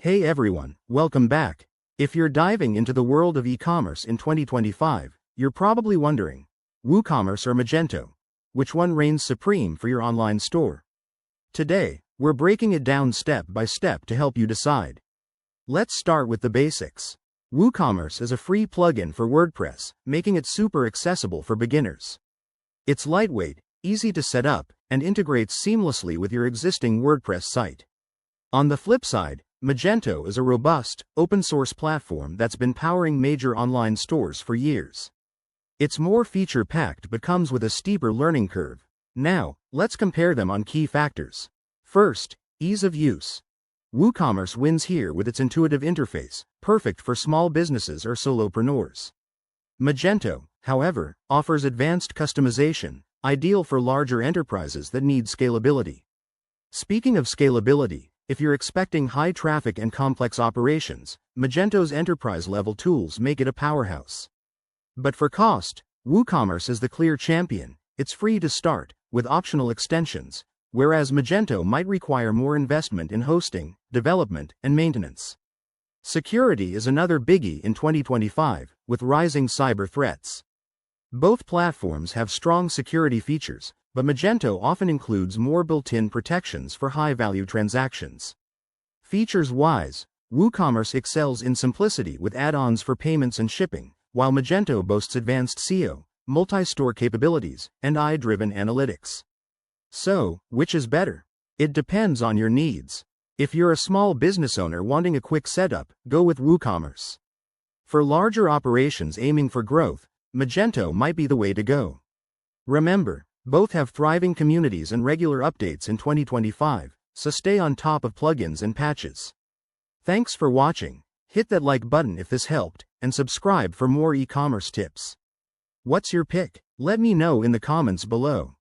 Hey everyone, welcome back. If you're diving into the world of e-commerce in 2025, you're probably wondering, Woocommerce or Magento? Which one reigns supreme for your online store? Today, we're breaking it down step by step to help you decide. Let's start with the basics. Woocommerce is a free plugin for WordPress, making it super accessible for beginners. It's lightweight, easy to set up, and integrates seamlessly with your existing WordPress site. On the flip side, Magento is a robust, open-source platform that's been powering major online stores for years. It's more feature-packed but comes with a steeper learning curve. Now, let's compare them on key factors. First, ease of use. WooCommerce wins here with its intuitive interface, perfect for small businesses or solopreneurs. Magento, however, offers advanced customization, ideal for larger enterprises that need scalability. Speaking of scalability, if you're expecting high traffic and complex operations, Magento's enterprise-level tools make it a powerhouse. But for cost, WooCommerce is the clear champion. It's free to start, with optional extensions, whereas Magento might require more investment in hosting, development, and maintenance. Security is another biggie in 2025, with rising cyber threats. Both platforms have strong security features, but Magento often includes more built-in protections for high-value transactions. Features-wise, WooCommerce excels in simplicity with add-ons for payments and shipping, while Magento boasts advanced SEO, multi-store capabilities, and AI-driven analytics. So, which is better? It depends on your needs. If you're a small business owner wanting a quick setup, go with WooCommerce. For larger operations aiming for growth, Magento might be the way to go. Remember, both have thriving communities and regular updates in 2025, so stay on top of plugins and patches. Thanks for watching. Hit that like button if this helped, and subscribe for more e-commerce tips. What's your pick? Let me know in the comments below.